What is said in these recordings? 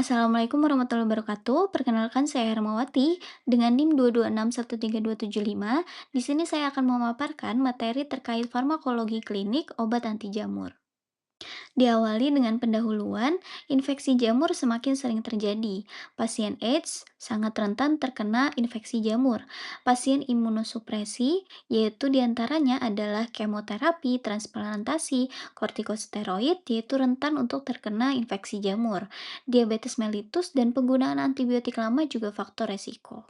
Assalamualaikum warahmatullahi wabarakatuh. Perkenalkan saya Hermawati dengan NIM 226132275. Di sini saya akan memaparkan materi terkait farmakologi klinik obat anti jamur. Diawali dengan pendahuluan, infeksi jamur semakin sering terjadi. Pasien AIDS sangat rentan terkena infeksi jamur. Pasien imunosupresi, yaitu diantaranya adalah kemoterapi, transplantasi, kortikosteroid, yaitu rentan untuk terkena infeksi jamur. Diabetes mellitus dan penggunaan antibiotik lama juga faktor resiko.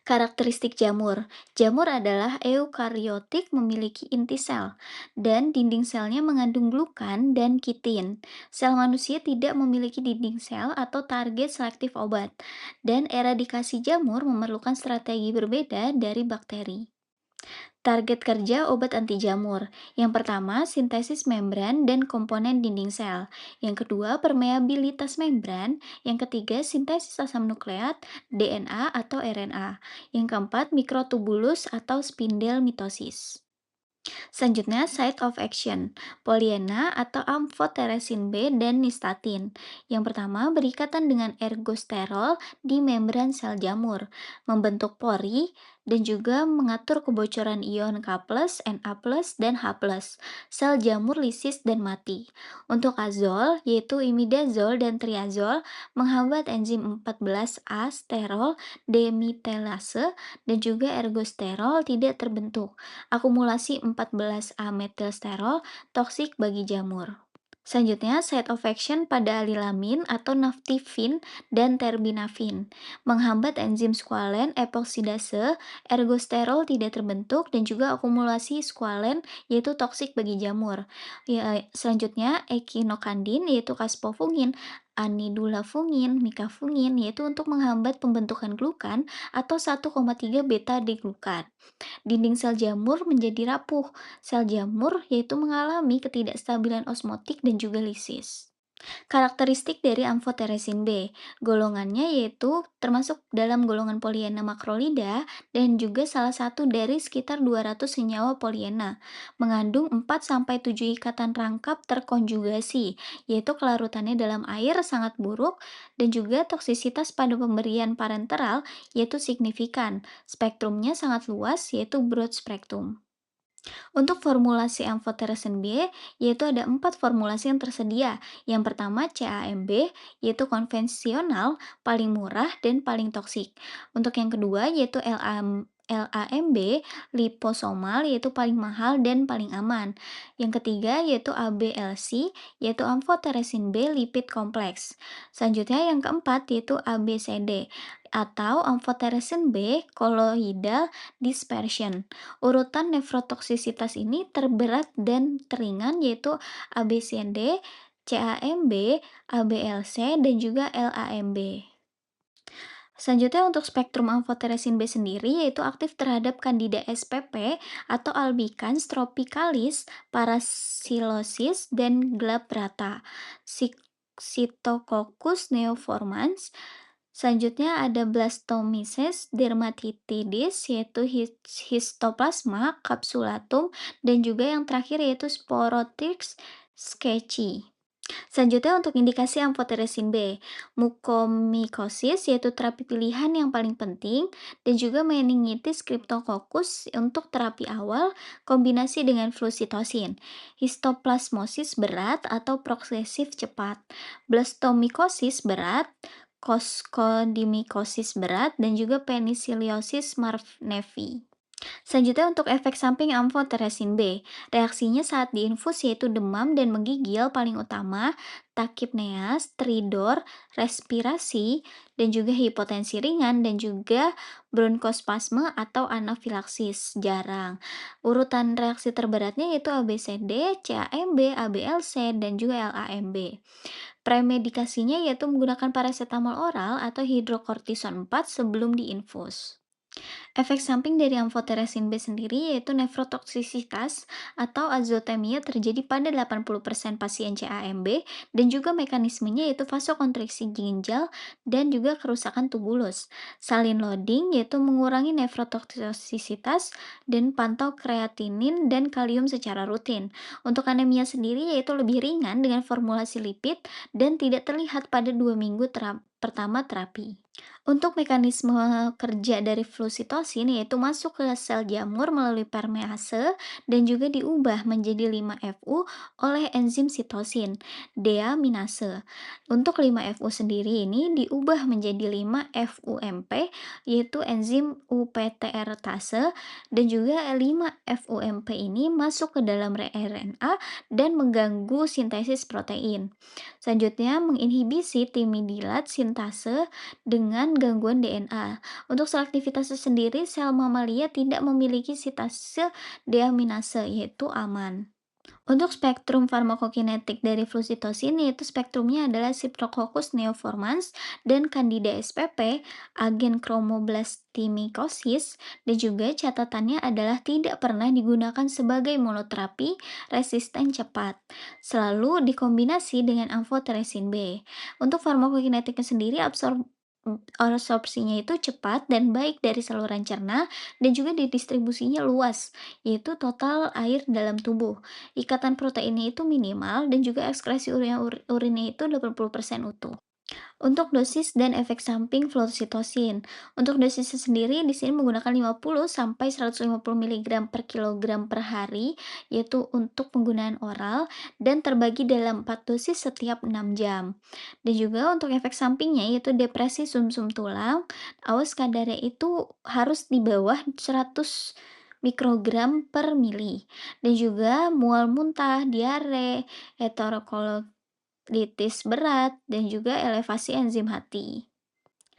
Karakteristik jamur. Jamur adalah eukariotik memiliki inti sel, dan dinding selnya mengandung glukan dan kitin. Sel manusia tidak memiliki dinding sel atau target selektif obat, dan eradikasi jamur memerlukan strategi berbeda dari bakteri. Target kerja obat anti jamur. Yang pertama, sintesis membran dan komponen dinding sel. Yang kedua, permeabilitas membran. Yang ketiga, sintesis asam nukleat, DNA atau RNA. Yang keempat, mikrotubulus atau spindel mitosis. Selanjutnya, site of action, Pollyanna atau amphotericin B dan nystatin. Yang pertama, berikatan dengan ergosterol di membran sel jamur, membentuk pori, dan juga mengatur kebocoran ion K+, Na+, dan H+. Sel jamur lisis dan mati. Untuk azol, yaitu imidazol dan triazol, menghambat enzim 14A sterol demetylase dan juga ergosterol tidak terbentuk. Akumulasi 14 A-metilsterol toksik bagi jamur. Selanjutnya, site of action pada alilamin atau naftifin dan terbinafin. Menghambat enzim squalen epoksidase, ergosterol tidak terbentuk, dan juga akumulasi squalen yaitu toksik bagi jamur. Ya, selanjutnya, ekinokandin yaitu caspofungin, anidulafungin, mikafungin yaitu untuk menghambat pembentukan glukan atau 1,3 beta diglukan. Dinding sel jamur menjadi rapuh. Sel jamur yaitu mengalami ketidakstabilan osmotik dan juga lisis. Karakteristik dari amphotericin B, golongannya yaitu termasuk dalam golongan Pollyanna macrolida dan juga salah satu dari sekitar 200 senyawa Pollyanna. Mengandung 4-7 ikatan rangkap terkonjugasi, yaitu kelarutannya dalam air sangat buruk dan juga toksisitas pada pemberian parenteral yaitu signifikan. Spektrumnya sangat luas yaitu broad spectrum. Untuk formulasi amphotericin B, yaitu ada 4 formulasi yang tersedia. Yang pertama CAMB, yaitu konvensional, paling murah, dan paling toksik. Untuk yang kedua yaitu LAMB, liposomal, yaitu paling mahal dan paling aman. Yang ketiga yaitu ABLC, yaitu amphotericin B lipid kompleks. Selanjutnya yang keempat yaitu ABCD, atau amphotericin B colloidal dispersion. Urutan nefrotoksisitas ini terberat dan teringan yaitu ABCD, CAMB, ABLC, dan juga LAMB. Selanjutnya untuk spektrum amphotericin B sendiri yaitu aktif terhadap Candida spp atau Albicans tropicalis, Paracellosis, dan glabrata, Cytococcus neoformans. Selanjutnya ada Blastomyces dermatitidis yaitu Histoplasma capsulatum dan juga yang terakhir yaitu Sporotix sketchy. Selanjutnya untuk indikasi amphotericin B, mukomikosis yaitu terapi pilihan yang paling penting dan juga meningitis cryptococcus untuk terapi awal kombinasi dengan flusitosin, histoplasmosis berat atau progresif cepat, blastomikosis berat, coscodimikosis berat dan juga penisiliosis marfnevi. Selanjutnya untuk efek samping amphotericin B, reaksinya saat diinfus yaitu demam dan menggigil paling utama, takipneas, stridor, respirasi, dan juga hipotensi ringan dan juga bronkospasme atau anafilaksis jarang. Urutan reaksi terberatnya yaitu ABCD, CAMB, ABLC, dan juga LAMB. Premedikasinya yaitu menggunakan paracetamol oral atau hidrokortison 4 sebelum diinfus. Efek samping dari amfoteresin B sendiri yaitu nefrotoksisitas atau azotemia terjadi pada 80% pasien CAMB dan juga mekanismenya yaitu vasokonstriksi ginjal dan juga kerusakan tubulus. Salin loading yaitu mengurangi nefrotoksisitas dan pantau kreatinin dan kalium secara rutin. Untuk anemia sendiri yaitu lebih ringan dengan formulasi lipid dan tidak terlihat pada 2 minggu pertama terapi. Untuk mekanisme kerja dari flusitosin yaitu masuk ke sel jamur melalui permease dan juga diubah menjadi 5-FU oleh enzim sitosin, deaminase. Untuk 5-FU sendiri ini diubah menjadi 5-FUMP yaitu enzim UPTRase dan juga 5-FUMP ini masuk ke dalam RNA dan mengganggu sintesis protein. Selanjutnya menginhibisi timidilat sintase dengan gangguan DNA. Untuk selektivitasnya sendiri, sel mamalia tidak memiliki sintase deaminase, yaitu aman. Untuk spektrum farmakokinetik dari flusitosin, yaitu spektrumnya adalah Streptococcus neoformans dan Candida spp, agen chromoblastimikosis, dan juga catatannya adalah tidak pernah digunakan sebagai monoterapi resisten cepat, selalu dikombinasi dengan amfoteresin B. Untuk farmakokinetiknya sendiri, absorpsinya itu cepat dan baik dari saluran cerna dan juga didistribusinya luas, yaitu total air dalam tubuh. Ikatan proteinnya itu minimal dan juga ekskresi urinnya itu 80% utuh. Untuk dosis dan efek samping fluoxetine. Untuk dosisnya sendiri di sini menggunakan 50 sampai 150 mg per kilogram per hari, yaitu untuk penggunaan oral dan terbagi dalam 4 dosis setiap 6 jam. Dan juga untuk efek sampingnya yaitu depresi sumsum tulang, awas kadarnya itu harus di bawah 100 mikrogram per mili. Dan juga mual muntah, diare, heterokolitis berat, dan juga elevasi enzim hati.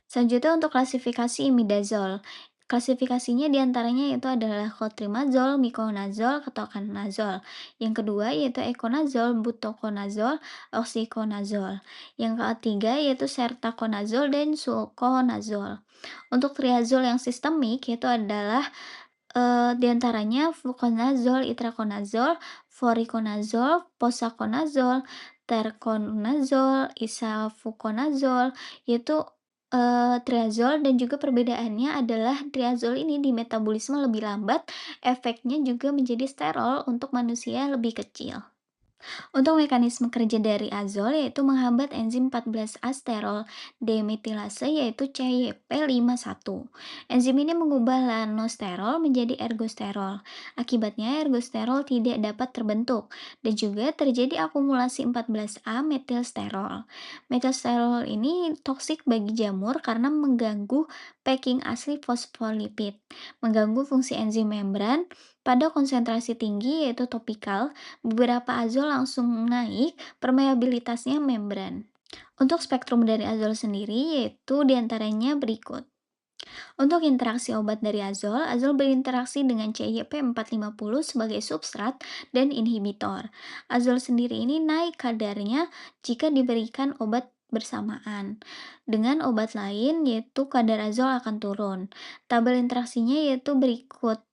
Selanjutnya untuk klasifikasi imidazol. Klasifikasinya diantaranya yaitu adalah clotrimazole, miconazole, ketoconazole. Yang kedua yaitu econazole, butoconazole, oxyconazole. Yang ketiga yaitu sertaconazole dan sulconazole. Untuk triazole yang sistemik yaitu adalah di fluconazole, itraconazole, voriconazole, posaconazole, terconazole, isavuconazole, yaitu, triazole dan juga perbedaannya adalah triazole ini di metabolisme lebih lambat, efeknya juga menjadi sterol untuk manusia lebih kecil. Untuk mekanisme kerja dari azol yaitu menghambat enzim 14A sterol demetilase yaitu CYP51. Enzim ini mengubah lanosterol menjadi ergosterol. Akibatnya ergosterol tidak dapat terbentuk dan juga terjadi akumulasi 14A metilsterol. Metilsterol ini toksik bagi jamur karena mengganggu packing asli fosfolipid, mengganggu fungsi enzim membran pada konsentrasi tinggi yaitu topikal. Beberapa azol langsung naik permeabilitasnya membran. Untuk spektrum dari azol sendiri yaitu diantaranya berikut. Untuk interaksi obat dari azol, azol berinteraksi dengan CYP450 sebagai substrat dan inhibitor. Azol sendiri ini naik kadarnya jika diberikan obat bersamaan. Dengan obat lain yaitu kadar azol akan turun. Tabel interaksinya yaitu berikut.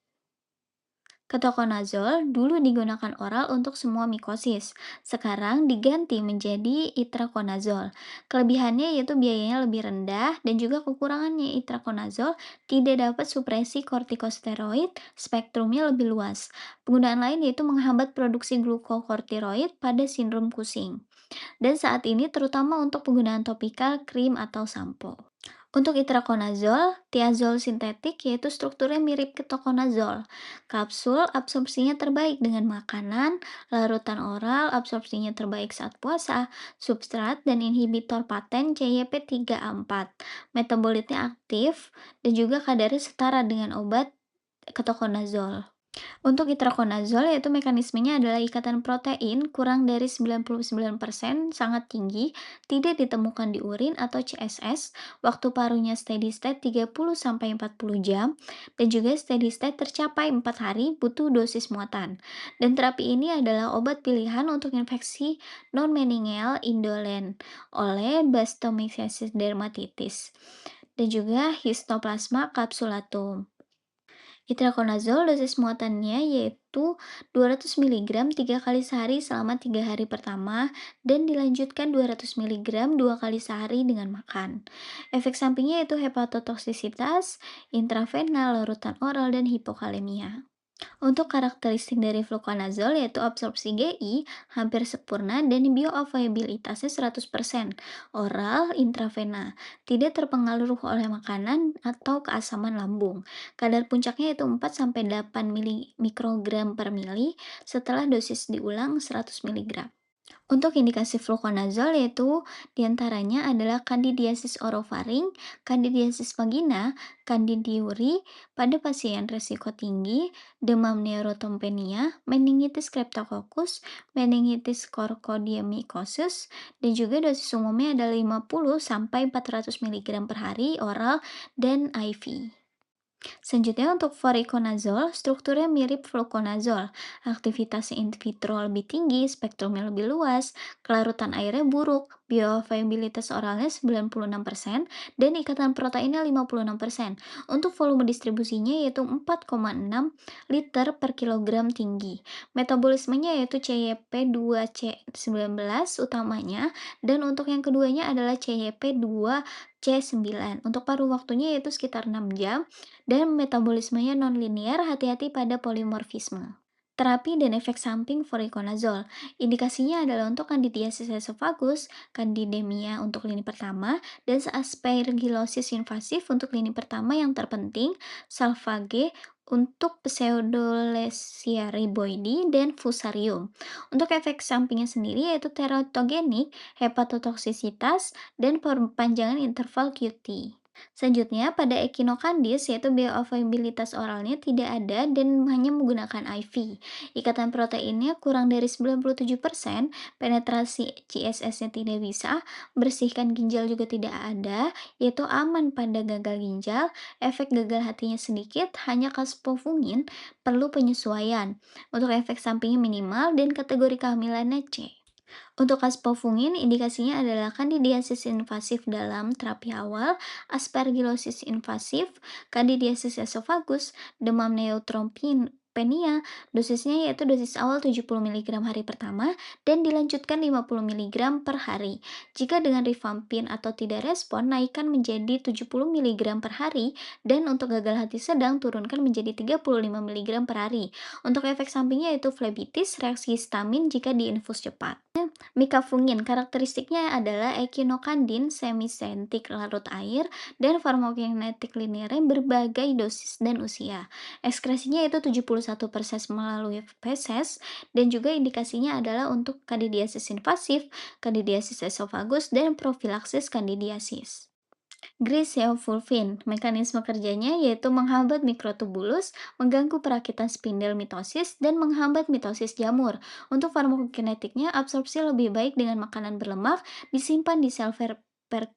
Ketoconazole dulu digunakan oral untuk semua mikosis, sekarang diganti menjadi itraconazole. Kelebihannya yaitu biayanya lebih rendah dan juga kekurangannya itraconazole tidak dapat supresi kortikosteroid, spektrumnya lebih luas. Penggunaan lain yaitu menghambat produksi glukokortikoid pada sindrom Cushing. Dan saat ini terutama untuk penggunaan topikal, krim, atau sampo. Untuk itraconazole, tiazol sintetik yaitu strukturnya mirip ketoconazole. Kapsul absorpsinya terbaik dengan makanan, larutan oral absorpsinya terbaik saat puasa, substrat dan inhibitor paten CYP3A4. Metabolitnya aktif dan juga kadarnya setara dengan obat ketoconazole. Untuk itraconazole yaitu mekanismenya adalah ikatan protein kurang dari 99% sangat tinggi, tidak ditemukan di urin atau CSS, waktu parunya steady state 30-40 jam, dan juga steady state tercapai 4 hari butuh dosis muatan. Dan terapi ini adalah obat pilihan untuk infeksi non-meningeal indolent oleh Blastomycetes dermatitis. dan juga Histoplasma capsulatum. Itraconazole dosis muatannya yaitu 200 mg 3 kali sehari selama 3 hari pertama dan dilanjutkan 200 mg 2 kali sehari dengan makan. Efek sampingnya yaitu hepatotoksisitas, intravenal, larutan oral, dan hipokalemia. Untuk karakteristik dari fluconazole yaitu absorpsi GI hampir sempurna dan bioavailabilitasnya 100%, oral intravena, tidak terpengaruh oleh makanan atau keasaman lambung. Kadar puncaknya yaitu 4-8 mikrogram per mili setelah dosis diulang 100 mg. Untuk indikasi fluconazole yaitu diantaranya adalah Candidiasis orofaring, Candidiasis vagina, Candidiuri pada pasien resiko tinggi, demam neurotopenia, meningitis Streptococcus, meningitis Coccidioidomicosis, dan juga dosis umumnya adalah 50 sampai 400 mg per hari oral dan IV. Selanjutnya untuk voriconazole, strukturnya mirip fluconazole. Aktivitasnya in vitro lebih tinggi, spektrumnya lebih luas, kelarutan airnya buruk, bioavailabilitas oralnya 96%, dan ikatan proteinnya 56%. Untuk volume distribusinya yaitu 4,6 liter per kilogram tinggi. Metabolismenya yaitu CYP2C19 utamanya, dan untuk yang keduanya adalah CYP2C9. Untuk paruh waktunya yaitu sekitar 6 jam, dan metabolismenya nonlinear, hati-hati pada polimorfisme. Terapi dan efek samping voriconazole. Indikasinya adalah untuk kandidiasis esophagus, kandidemia untuk lini pertama, dan aspergillosis invasif untuk lini pertama yang terpenting, salvage untuk pseudolesia riboidi dan fusarium. Untuk efek sampingnya sendiri yaitu teratogenik, hepatotoksisitas, dan perpanjangan interval QT. Selanjutnya, pada echinocandis, yaitu bioavailabilitas oralnya tidak ada dan hanya menggunakan IV. Ikatan proteinnya kurang dari 97%, penetrasi CSS-nya tidak bisa, bersihkan ginjal juga tidak ada, yaitu aman pada gagal ginjal, efek gagal hatinya sedikit, hanya caspofungin, perlu penyesuaian. Untuk efek sampingnya minimal dan kategori kehamilannya C. Untuk caspofungin, indikasinya adalah kandidiasis invasif dalam terapi awal, aspergillosis invasif, kandidiasis esophagus, demam neutropenia, dosisnya yaitu dosis awal 70 mg hari pertama dan dilanjutkan 50 mg per hari. Jika dengan rifampin atau tidak respon, naikkan menjadi 70 mg per hari dan untuk gagal hati sedang turunkan menjadi 35 mg per hari. Untuk efek sampingnya yaitu flebitis, reaksi histamin jika diinfus cepat. Mikafungin, karakteristiknya adalah echinocandin semisentik larut air dan farmakokinetik linearnya berbagai dosis dan usia. Ekskresinya itu 71% melalui feses dan juga indikasinya adalah untuk kandidiasis invasif, kandidiasis esophagus, dan profilaksis kandidiasis. Griseofulvin, mekanisme kerjanya yaitu menghambat mikrotubulus, mengganggu perakitan spindel mitosis, dan menghambat mitosis jamur. Untuk farmakokinetiknya, absorpsi lebih baik dengan makanan berlemak, disimpan di sel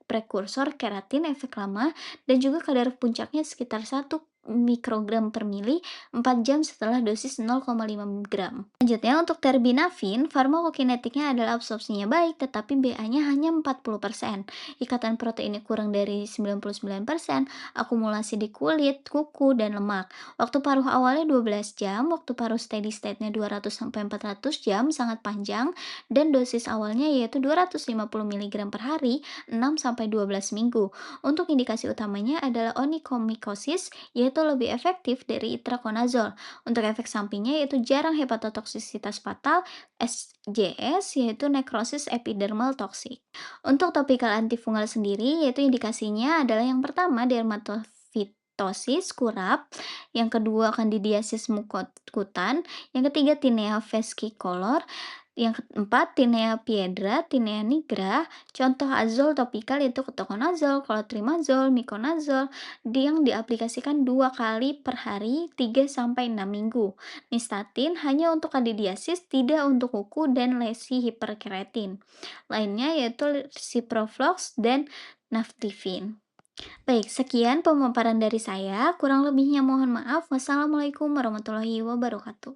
prekursor keratin efek lama, dan juga kadar puncaknya sekitar 1 mikrogram per mili 4 jam setelah dosis 0,5 gram. Selanjutnya untuk terbinafin, farmakokinetiknya adalah absorpsinya baik tetapi BA-nya hanya 40%. Ikatan proteinnya kurang dari 99%, akumulasi di kulit, kuku, dan lemak. Waktu paruh awalnya 12 jam, waktu paruh steady state-nya 200-400 jam, sangat panjang, dan dosis awalnya yaitu 250 mg per hari, 6-12 minggu. Untuk indikasi utamanya adalah onychomycosis, yaitu lebih efektif dari itraconazole. Untuk efek sampingnya yaitu jarang hepatotoksisitas fatal, SJS, yaitu nekrosis epidermal toksik. Untuk topikal antifungal sendiri, yaitu indikasinya adalah yang pertama dermatofitosis kurap, yang kedua kandidiasis mukokutan, yang ketiga tinea vescicolor, yang keempat tinea piedra, tinea nigra. Contoh azol topikal yaitu ketoconazole, clotrimazole, miconazole yang diaplikasikan 2 kali per hari 3-6 minggu. Nystatin hanya untuk kandidiasis, tidak untuk kuku dan lesi hiperkeratin. Lainnya yaitu ciproflox dan naftivin. Baik, sekian pemaparan dari saya. Kurang lebihnya mohon maaf. Wassalamualaikum warahmatullahi wabarakatuh.